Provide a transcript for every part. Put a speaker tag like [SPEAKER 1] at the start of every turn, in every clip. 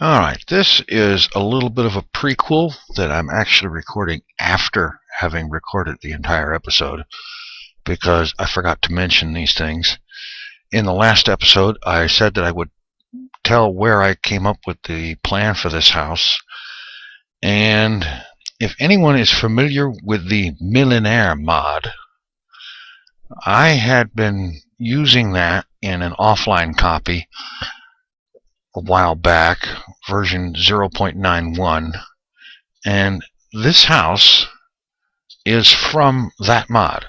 [SPEAKER 1] Alright, this is a little bit of a prequel that I'm actually recording after having recorded the entire episode, because I forgot to mention these things. In the last episode, I said that I would tell where I came up with the plan for this house, and if anyone is familiar with the Millionaire mod, I had been using that in an offline copy a while back, version 0.91, and this house is from that mod.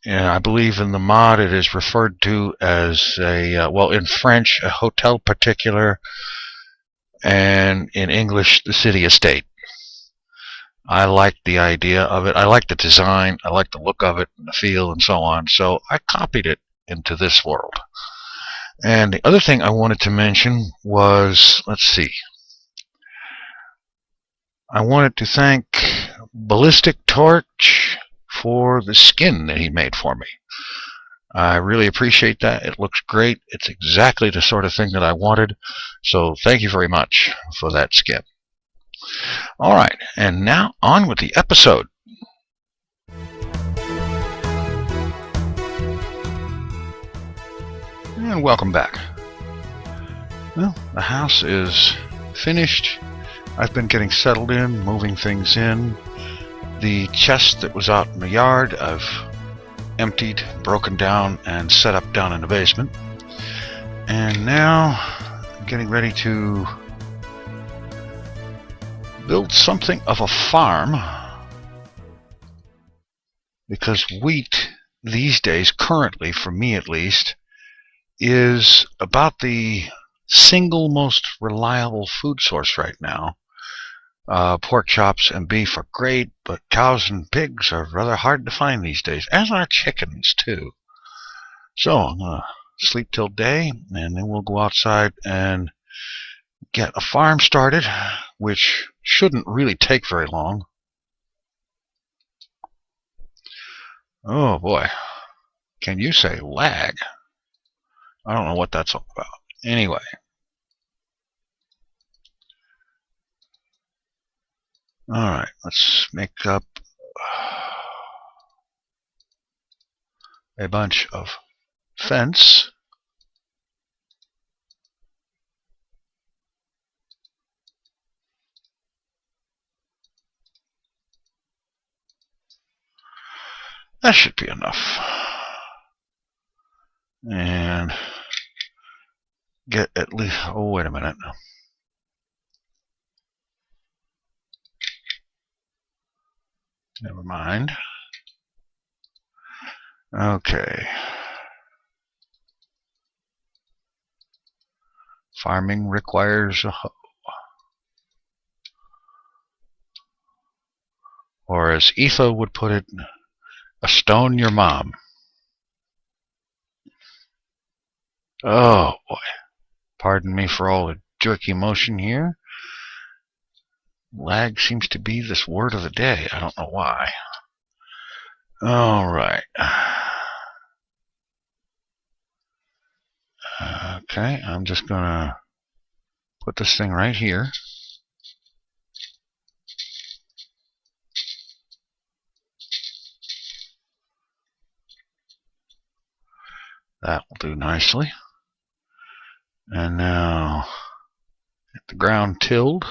[SPEAKER 1] And I believe in the mod it is referred to as well, in French, a hotel particular, and in English, the city estate. I like the idea of it. I like the design. I like the look of it and the feel and so on. So I copied it into this world. And the other thing I wanted to mention was, let's see, I wanted to thank BallisiticTorch for the skin that he made for me. I really appreciate that. It looks great. It's exactly the sort of thing that I wanted. So thank you very much for that skin. Alright, and now on with the episode. And welcome back. Well, the house is finished. I've been getting settled in, moving things in. The chest that was out in the yard, I've emptied, broken down, and set up down in the basement. And now I'm getting ready to build something of a farm, because wheat these days, currently, for me at least, is about the single most reliable food source right now. Pork chops and beef are great, but cows and pigs are rather hard to find these days, as are chickens too. So I'm going to sleep till day, and then we'll go outside and get a farm started, which shouldn't really take very long. Oh boy, can you say lag? I don't know what that's all about. Anyway. Alright, let's make up a bunch of fence. That should be enough. And get at least, oh, wait a minute. Never mind. Okay. Farming requires a hoe. Or as Etho would put it, a stone your mom. Oh boy. Pardon me for all the jerky motion here. Lag seems to be this word of the day. I don't know why. Alright. Okay, I'm just gonna put this thing right here. That will do nicely. And now get the ground tilled.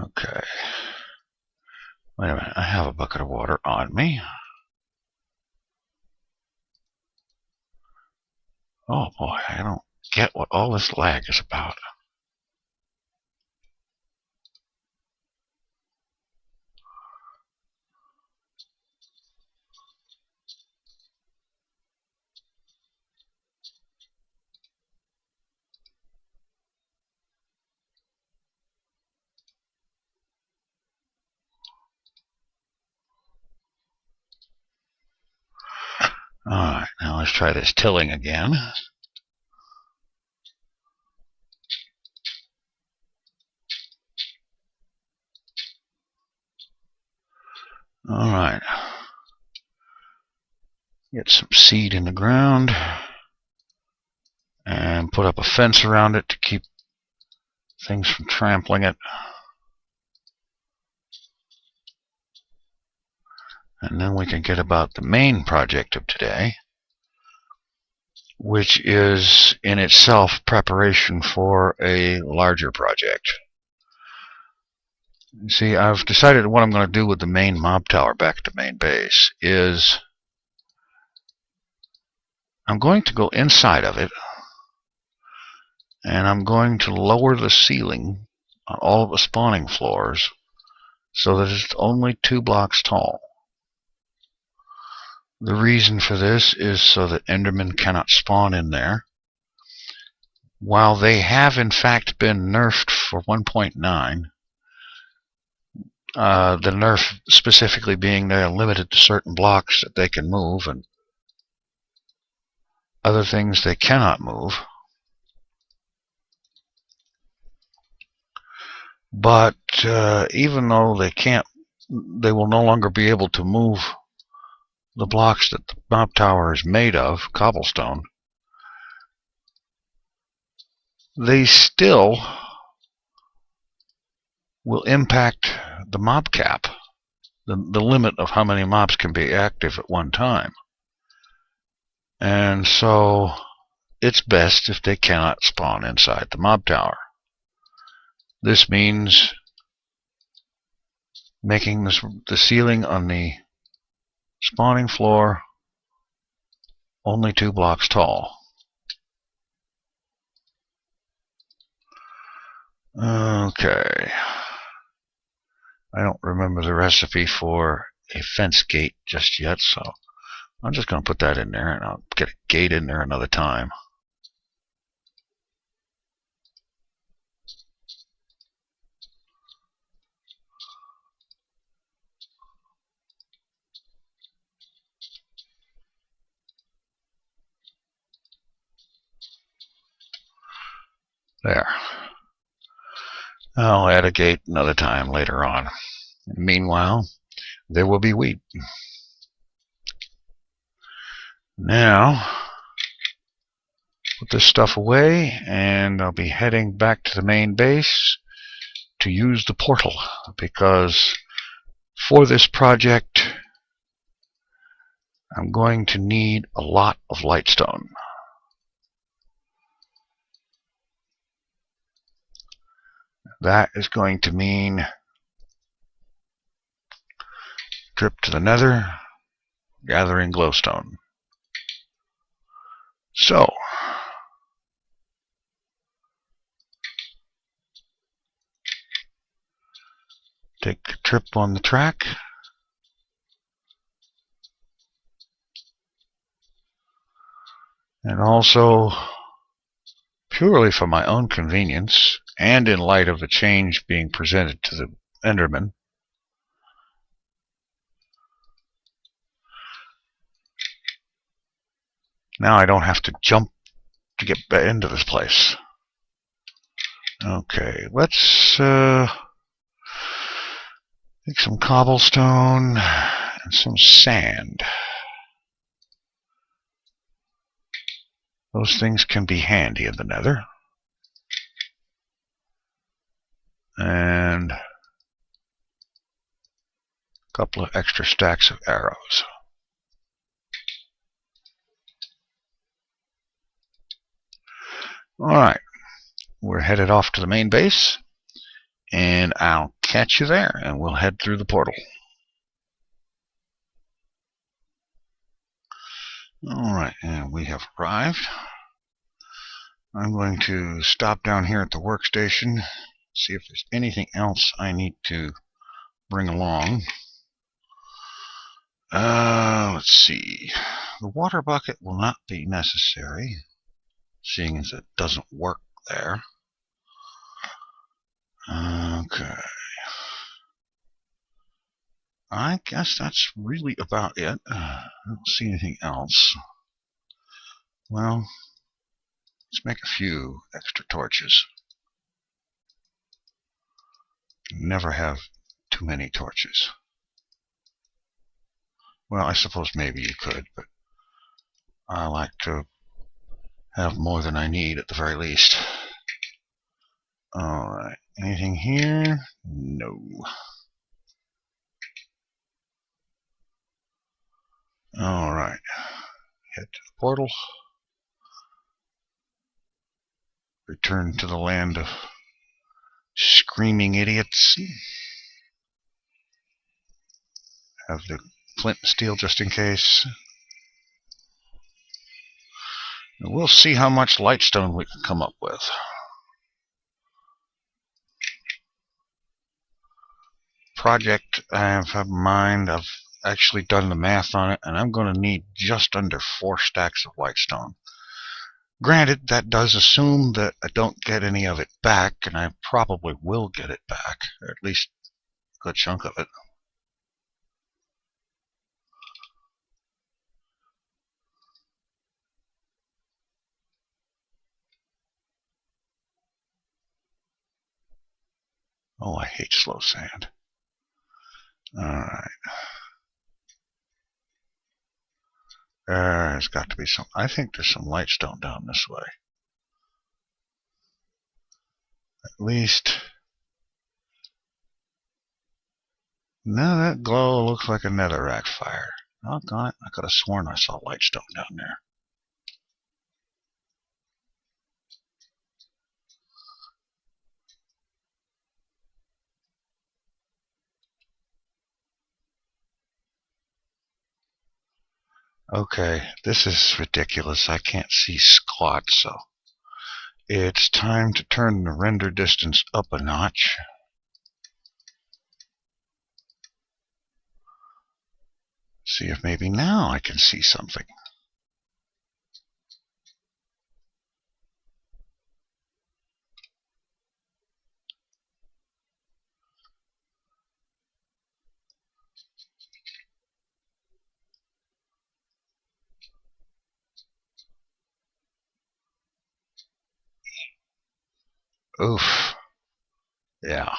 [SPEAKER 1] Okay. Wait a minute, I have a bucket of water on me. Oh boy, I don't get what all this lag is about. Alright, now let's try this tilling again. Alright. Get some seed in the ground and put up a fence around it to keep things from trampling it. And then we can get about the main project of today, which is in itself preparation for a larger project. See, I've decided what I'm going to do with the main mob tower back at the main base is I'm going to go inside of it, and I'm going to lower the ceiling on all of the spawning floors so that it's only 2 blocks tall. The reason for this is so that Endermen cannot spawn in there. While they have in fact been nerfed for 1.9, the nerf specifically being they're limited to certain blocks that they can move and other things they cannot move. But even though they will no longer be able to move the blocks that the mob tower is made of, cobblestone, they still will impact the mob cap, the limit of how many mobs can be active at one time. And so it's best if they cannot spawn inside the mob tower. This means making the ceiling on the spawning floor only 2 blocks tall. Okay. I don't remember the recipe for a fence gate just yet, so I'm just going to put that in there, and I'll get a gate in there another time. There. I'll add a gate another time later on. Meanwhile, there will be wheat. Now, put this stuff away, and I'll be heading back to the main base to use the portal, because for this project I'm going to need a lot of lightstone. That is going to mean trip to the Nether, gathering glowstone. So, take a trip on the track. And also, purely for my own convenience, and in light of the change being presented to the Endermen, now I don't have to jump to get back into this place. Okay, let's take some cobblestone and some sand. Those things can be handy in the Nether. And a couple of extra stacks of arrows. Alright, we're headed off to the main base, and I'll catch you there, and we'll head through the portal. Alright, and we have arrived. I'm going to stop down here at the workstation, see if there's anything else I need to bring along. Let's see. The water bucket will not be necessary, seeing as it doesn't work there. Okay. I guess that's really about it. I don't see anything else. Well, let's make a few extra torches. Never have too many torches. Well, I suppose maybe you could, but I like to have more than I need at the very least. Alright, anything here? No. Alright, head to the portal. Return to the land of screaming idiots. Have the flint and steel just in case. And we'll see how much lightstone we can come up with. Project I have in mind, I've actually done the math on it, and I'm going to need just under 4 stacks of lightstone. Granted, that does assume that I don't get any of it back, and I probably will get it back, or at least a good chunk of it. Oh, I hate slow sand. Alright. There's got to be some. I think there's some lightstone down this way. At least. No, that glow looks like a netherrack fire. Doggone it, I could have sworn I saw lightstone down there. Okay, this is ridiculous. I can't see squat, so it's time to turn the render distance up a notch. See if maybe now I can see something. Oof. Yeah.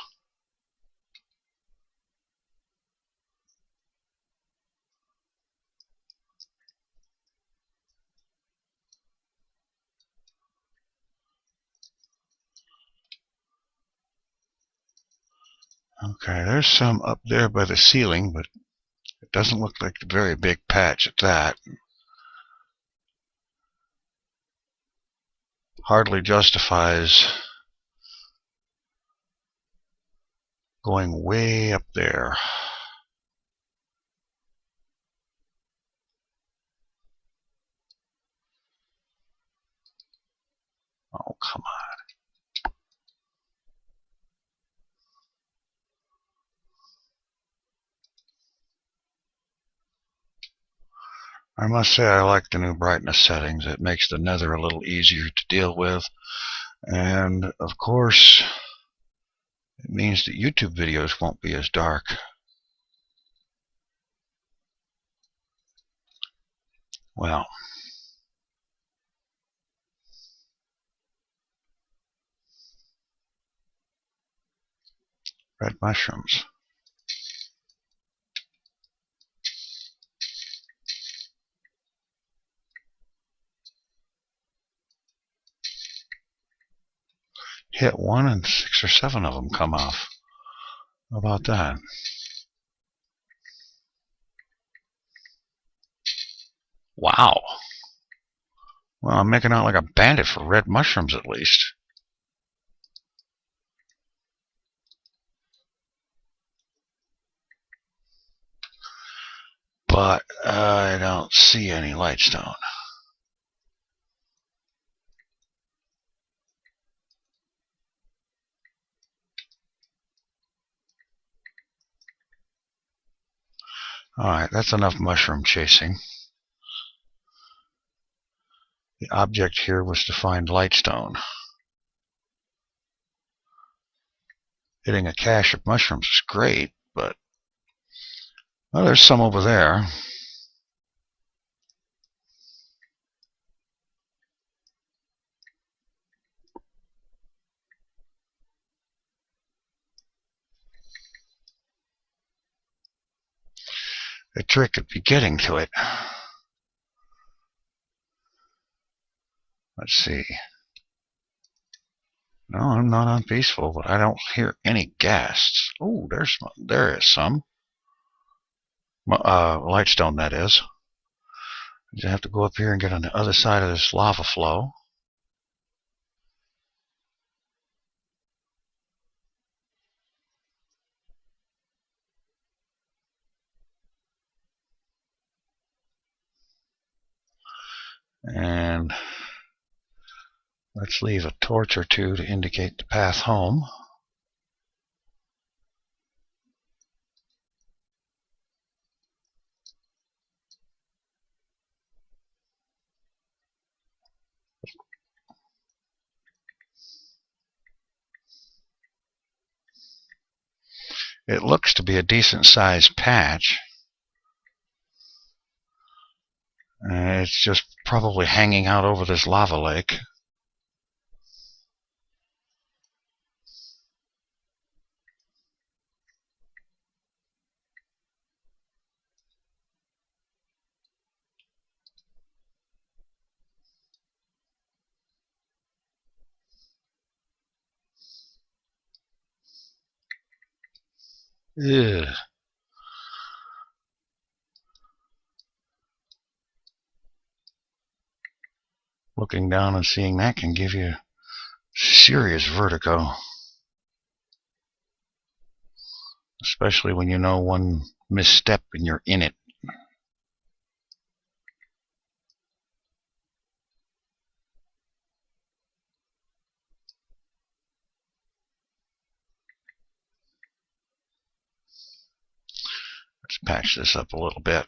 [SPEAKER 1] Okay, there's some up there by the ceiling, but it doesn't look like a very big patch at that. Hardly justifies going way up there. Oh, come on. I must say I like the new brightness settings. It makes the Nether a little easier to deal with. And, of course, it means that YouTube videos won't be as dark. Well, red mushrooms. Hit one and 6 or 7 of them come off. How about that? Wow. Well, I'm making out like a bandit for red mushrooms at least. But I don't see any lightstone. Alright, that's enough mushroom chasing. The object here was to find lightstone. Hitting a cache of mushrooms is great, but Well, there's some over there. The trick would be getting to it. Let's see. No, I'm not on peaceful, but I don't hear any ghasts. Oh, there is some. Lightstone, that is. You have to go up here and get on the other side of this lava flow. And let's leave a torch or two to indicate the path home. It looks to be a decent sized patch. It's just probably hanging out over this lava lake. Ugh. Looking down and seeing that can give you serious vertigo. Especially when you know one misstep and you're in it. Let's patch this up a little bit.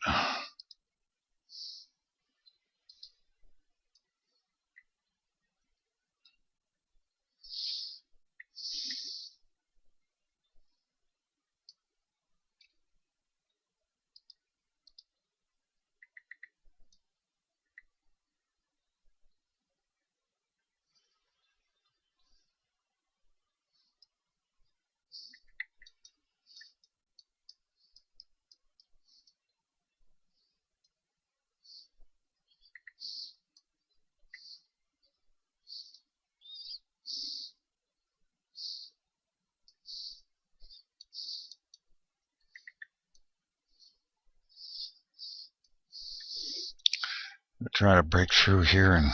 [SPEAKER 1] I'll try to break through here and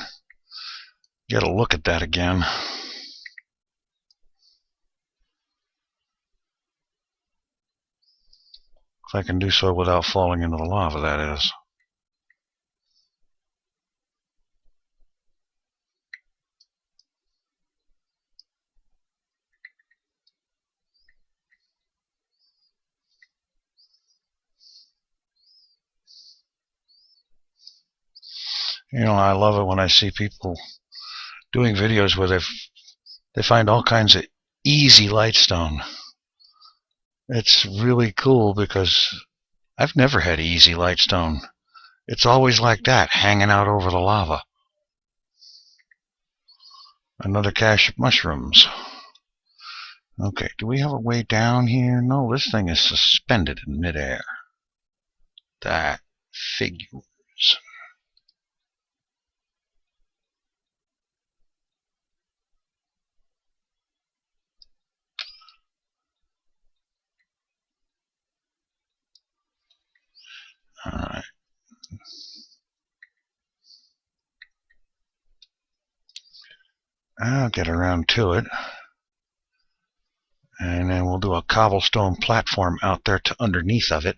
[SPEAKER 1] get a look at that again. If I can do so without falling into the lava, that is. You know, I love it when I see people doing videos where they find all kinds of easy lightstone. It's really cool because I've never had easy lightstone. It's always like that, hanging out over the lava. Another cache of mushrooms. Okay, do we have a way down here? No, this thing is suspended in midair. That figures. Alright. I'll get around to it. And then we'll do a cobblestone platform out there to underneath of it.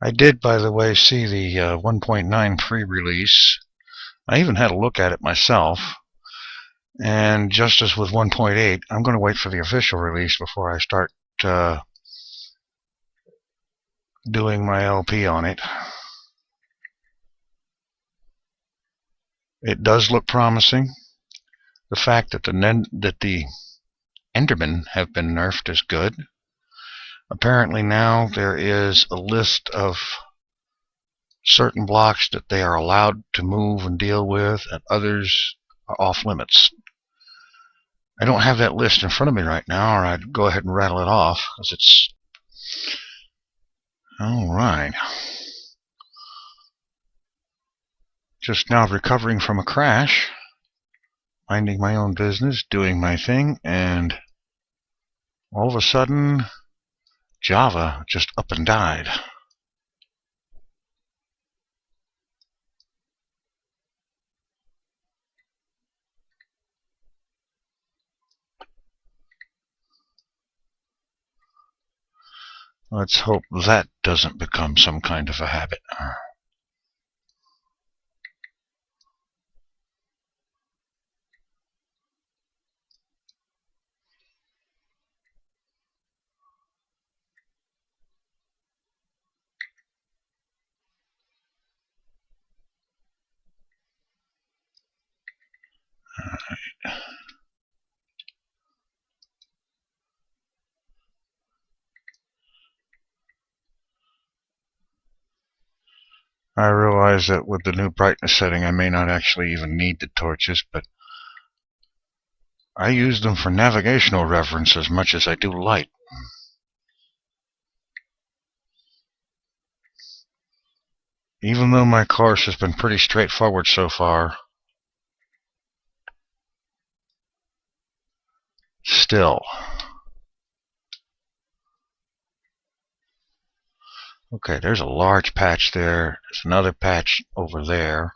[SPEAKER 1] I did, by the way, see the 1.9 pre-release. I even had a look at it myself. And just as with 1.8, I'm going to wait for the official release before I start doing my LP on it. It does look promising. The fact that the Endermen have been nerfed is good. Apparently now there is a list of certain blocks that they are allowed to move and deal with, and others are off limits. I don't have that list in front of me right now, or I'd go ahead and rattle it off, because it's... Alright. Just now recovering from a crash, minding my own business, doing my thing, and all of a sudden, Java just up and died. Let's hope that doesn't become some kind of a habit. I realize that with the new brightness setting I may not actually even need the torches, but I use them for navigational reference as much as I do light. Even though my course has been pretty straightforward so far, still. Okay, there's a large patch there. There's another patch over there.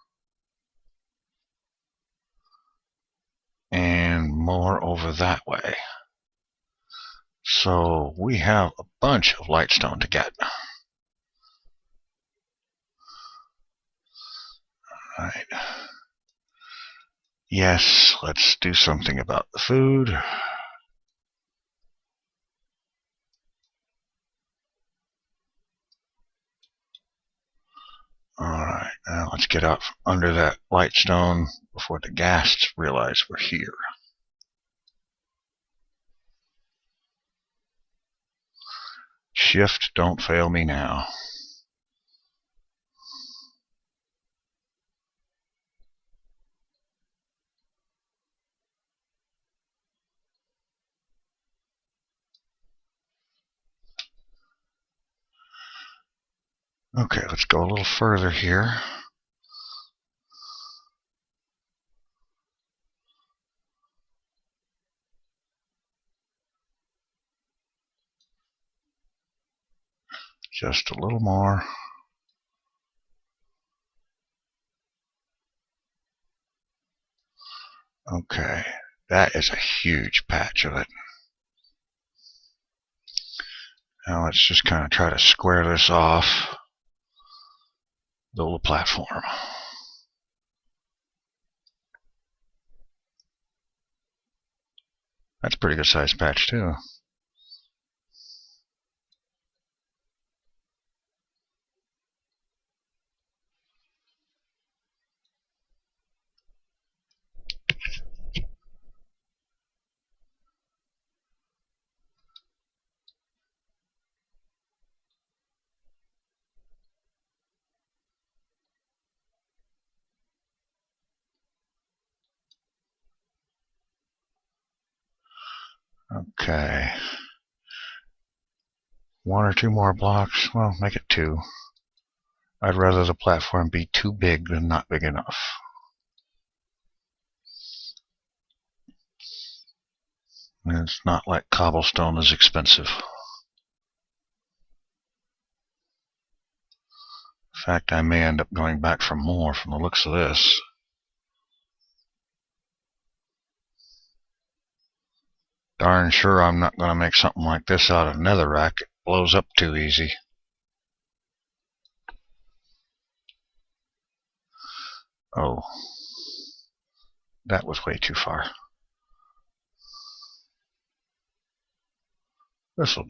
[SPEAKER 1] And more over that way. So we have a bunch of lightstone to get. Alright. Yes, let's do something about the food. Alright, now let's get out from under that lightstone before the ghasts realize we're here. Shift, don't fail me now. Okay, let's go a little further here. Just a little more. Okay, that is a huge patch of it. Now let's just kind of try to square this off. Build a platform. That's a pretty good sized patch too. Okay. One or two more blocks. Well, make it two. I'd rather the platform be too big than not big enough. And it's not like cobblestone is expensive. In fact, I may end up going back for more from the looks of this. Darn sure I'm not going to make something like this out of netherrack. It blows up too easy. Oh. That was way too far. This'll do.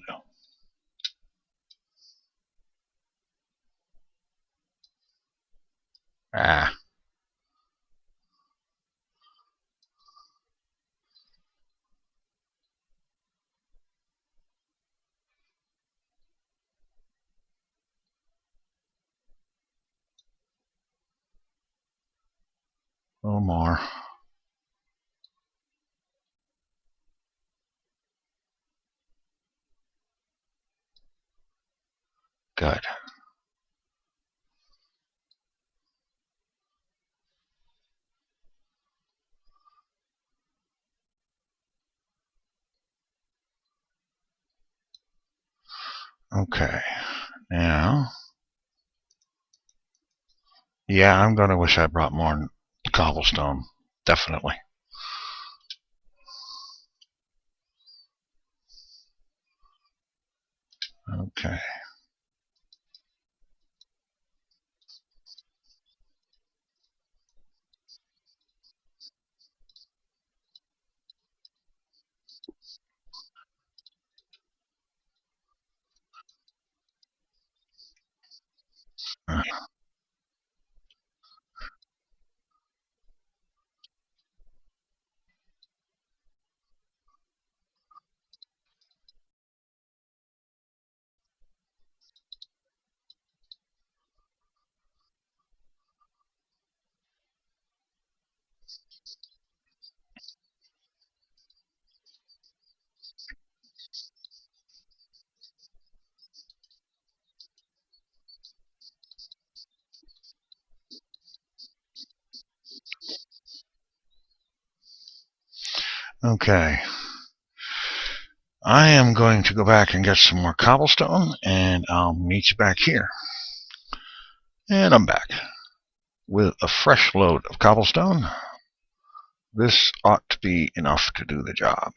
[SPEAKER 1] Ah. A little more. Good. Okay. Now, yeah, I'm going to wish I brought more cobblestone. Definitely. Okay. Okay. I am going to go back and get some more cobblestone, and I'll meet you back here. And I'm back with a fresh load of cobblestone. This ought to be enough to do the job.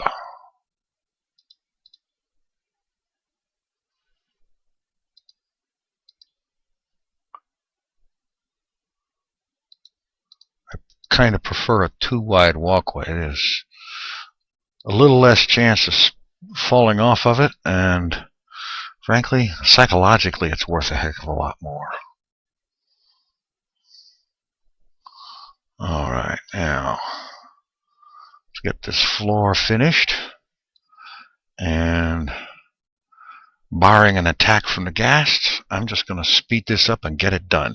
[SPEAKER 1] Kind of prefer a too wide walkway. There's a little less chance of falling off of it, and frankly, psychologically, it's worth a heck of a lot more. Alright, now, let's get this floor finished, and barring an attack from the ghasts, I'm just going to speed this up and get it done.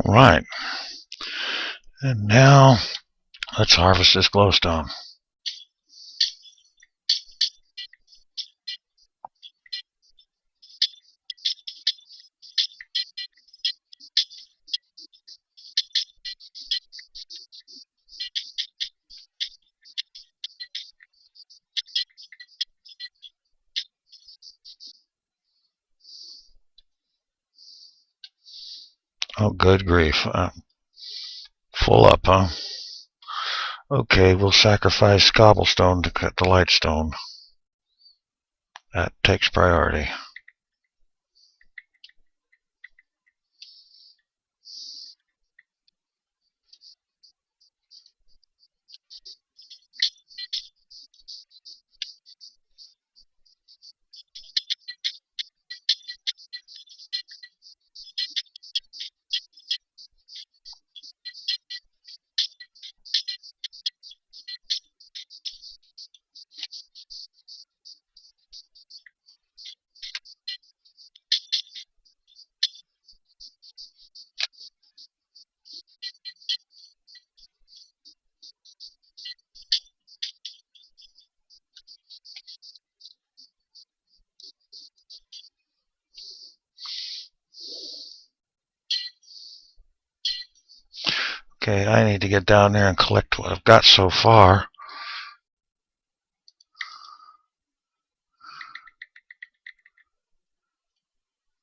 [SPEAKER 1] Alright, and now let's harvest this glowstone. Oh, good grief. Full up, huh? Okay, we'll sacrifice cobblestone to cut the lightstone. That takes priority. Okay, I need to get down there and collect what I've got so far.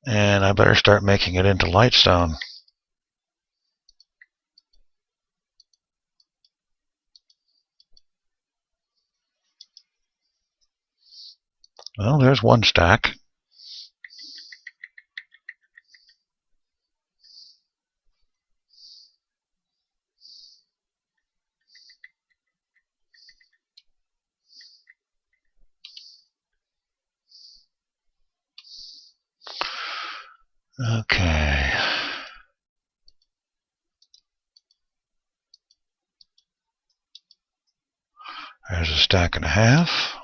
[SPEAKER 1] And I better start making it into lightstone. Well, there's one stack. Okay. There's a stack and a half.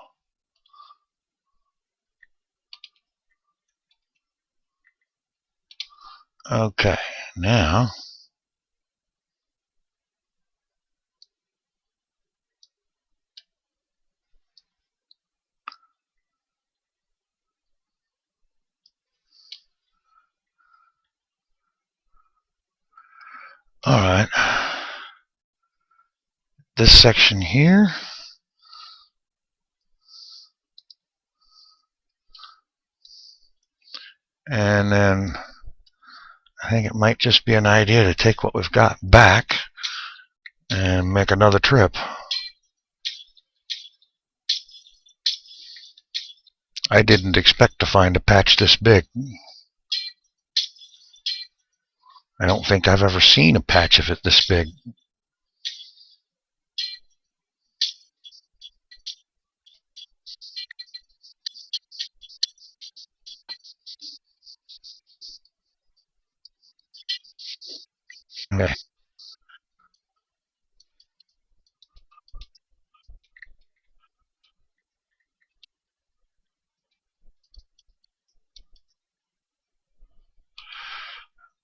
[SPEAKER 1] Okay, now alright. This section here. And then I think it might just be an idea to take what we've got back and make another trip. I didn't expect to find a patch this big. I don't think I've ever seen a patch of it this big. Okay.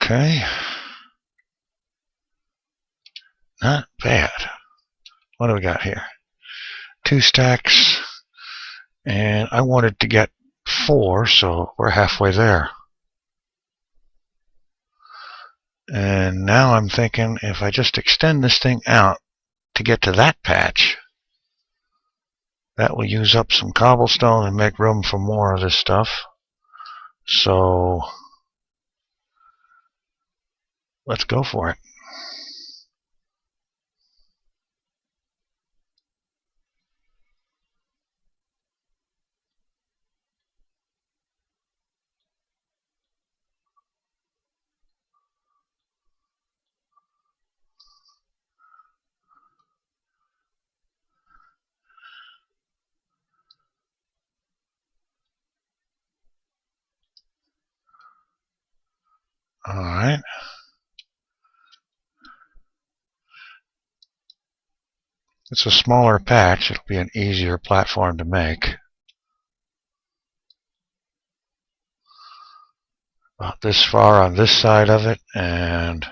[SPEAKER 1] Okay. Not bad. What do we got here? 2 stacks. And I wanted to get 4, so we're halfway there. And now I'm thinking if I just extend this thing out to get to that patch, that will use up some cobblestone and make room for more of this stuff. So let's go for it. Alright. It's a smaller patch. It'll be an easier platform to make. About this far on this side of it, and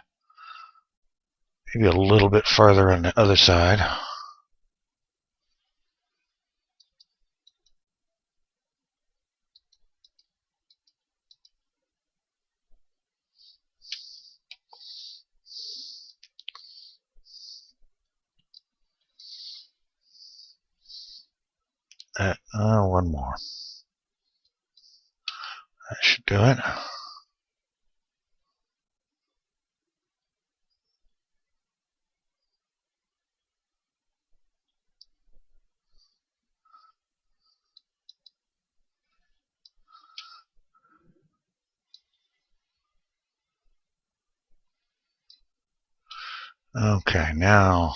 [SPEAKER 1] maybe a little bit further on the other side. One more. That should do it. Okay, now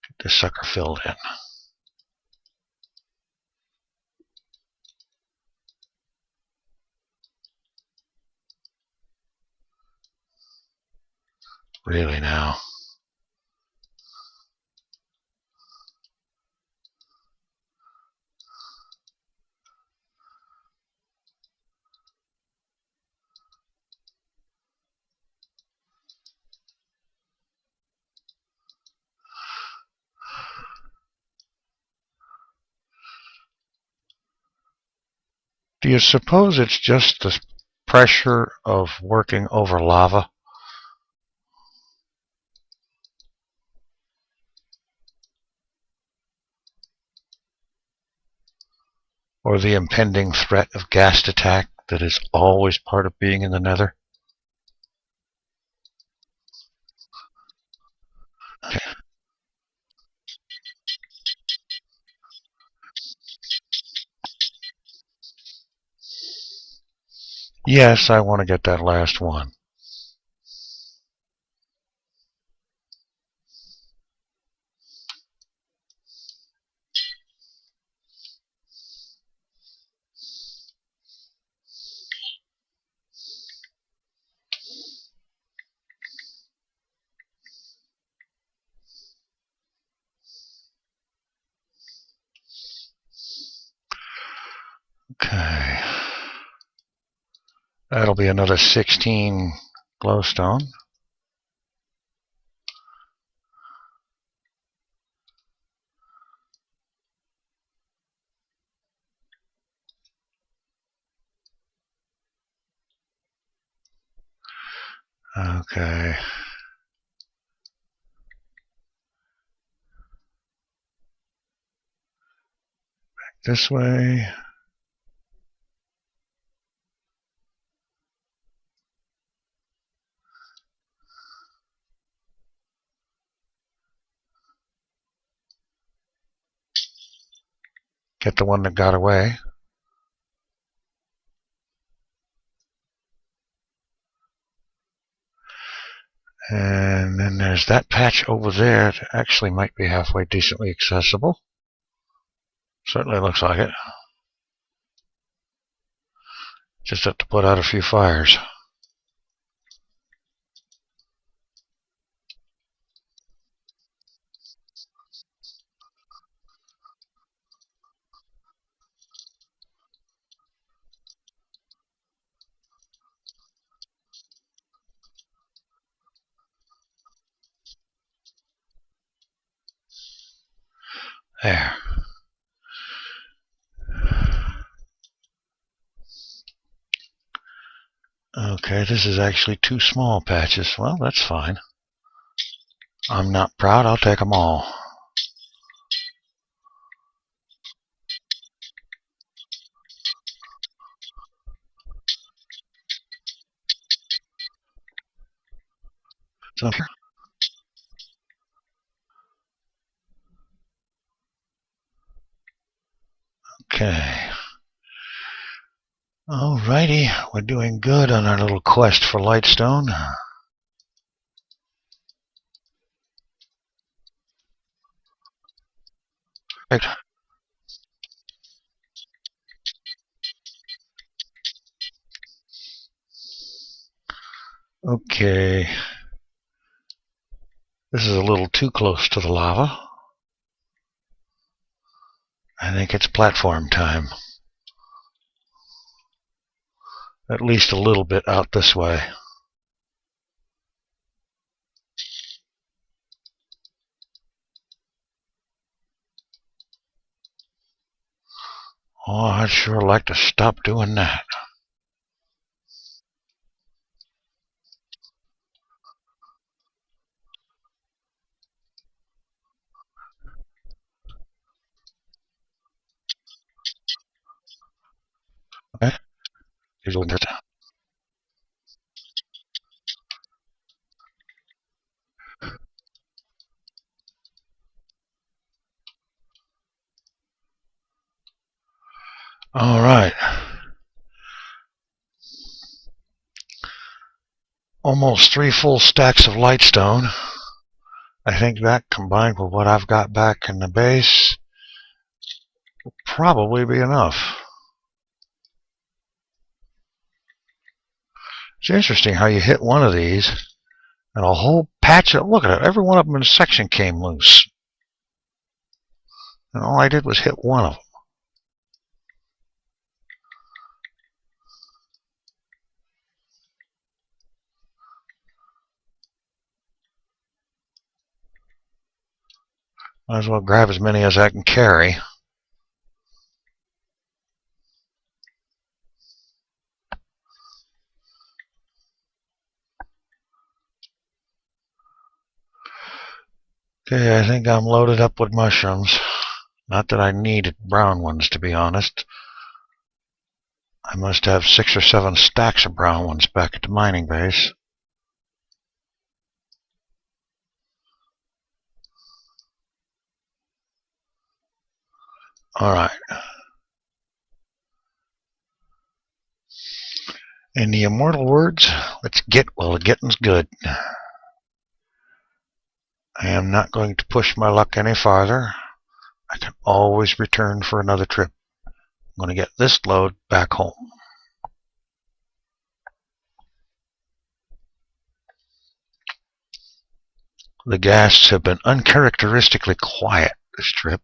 [SPEAKER 1] get this sucker filled in. Really now. Do you suppose it's just the pressure of working over lava? or the impending threat of ghast attack that is always part of being in the Nether? Okay. Yes, I want to get that last one. Okay. That'll be another 16 glowstone. Okay. This way. Get the one that got away. And then there's that patch over there that actually might be halfway decently accessible. Certainly looks like it. Just have to put out a few fires. There. Okay, this is actually 2 small patches. Well, that's fine. I'm not proud. I'll take them all. So, okay. Alrighty, we're doing good on our little quest for lightstone. Right. Okay. This is a little too close to the lava. I think it's platform time. At least a little bit out this way. Oh, I'd sure like to stop doing that. Okay. All right. Almost 3 full stacks of lightstone. I think that combined with what I've got back in the base will probably be enough. It's interesting how you hit one of these and a whole patch of, look at it, every one of them in the section came loose. And all I did was hit one of them. Might as well grab as many as I can carry. Okay, I think I'm loaded up with mushrooms. Not that I needed brown ones, to be honest. must have 6 or 7 stacks of brown ones back at the mining base. Alright. In the immortal words, let's get while the getting's good. I am not going to push my luck any farther. I can always return for another trip. I'm going to get this load back home. The ghasts have been uncharacteristically quiet this trip,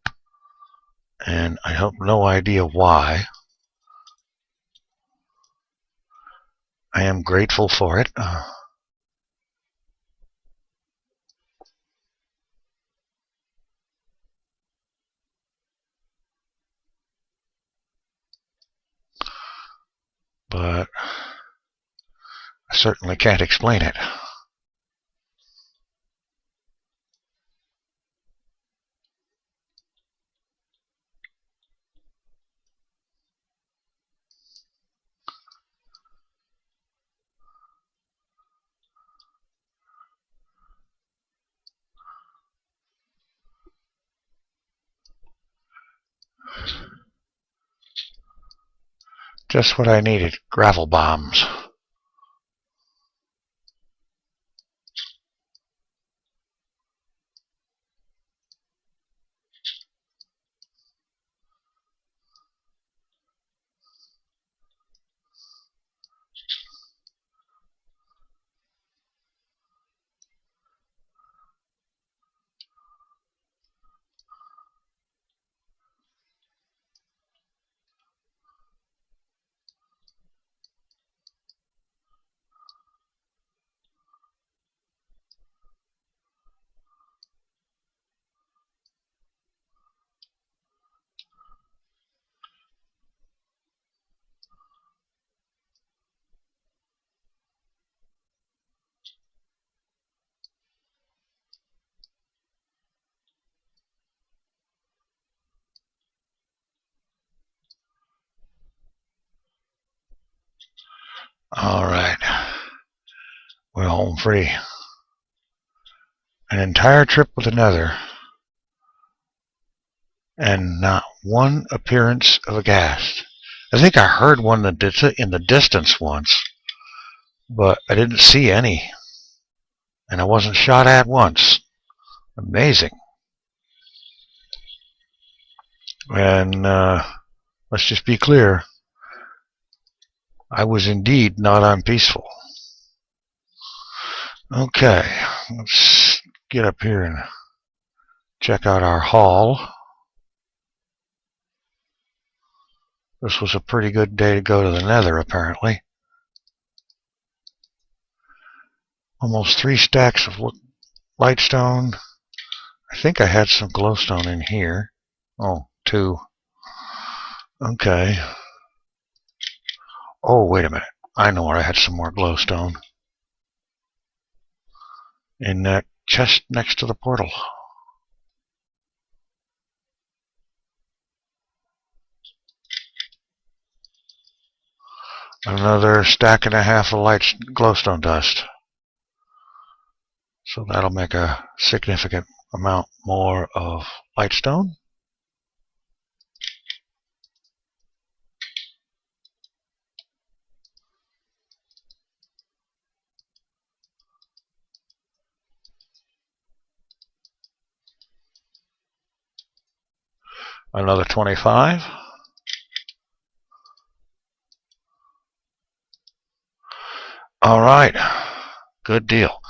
[SPEAKER 1] and I have no idea why. I am grateful for it. But I certainly can't explain it. Just what I needed, gravel bombs. Alright. We're home free. An entire trip with the Nether, and not one appearance of a ghast. I think I heard one in the distance once, but I didn't see any. And I wasn't shot at once. Amazing. And let's just be clear, I was indeed not unpeaceful. Okay, let's get up here and check out our haul. This was a pretty good day to go to the Nether, apparently. Almost 3 stacks of lightstone. I think I had some glowstone in here. Oh, 2. Okay. Oh, wait a minute. I know where I had some more glowstone. In that chest next to the portal. Another stack and a half of glowstone dust. So that'll make a significant amount more of lightstone. Another 25. All right, good deal.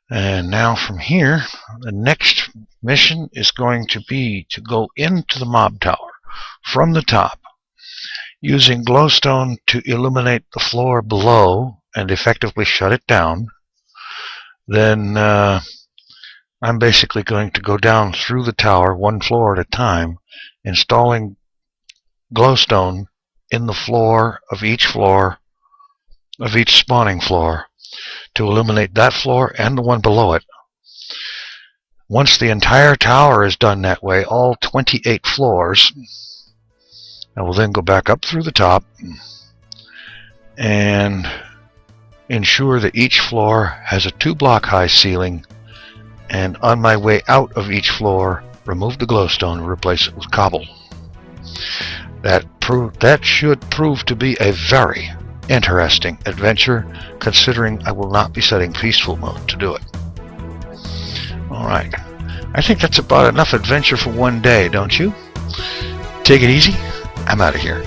[SPEAKER 1] And now from here, the next mission is going to be to go into the mob tower from the top, using glowstone to illuminate the floor below and effectively shut it down. Then I'm basically going to go down through the tower 1 floor at a time, installing glowstone in the floor of each spawning floor to illuminate that floor and the one below it. Once the entire tower is done that way, all 28 floors, I will then go back up through the top, and ensure that each floor has a 2-block high ceiling, and on my way out of each floor, remove the glowstone and replace it with cobble. That should prove to be a very interesting adventure, considering I will not be setting peaceful mode to do it. Alright, I think that's about enough adventure for one day, don't you? Take it easy. I'm out of here.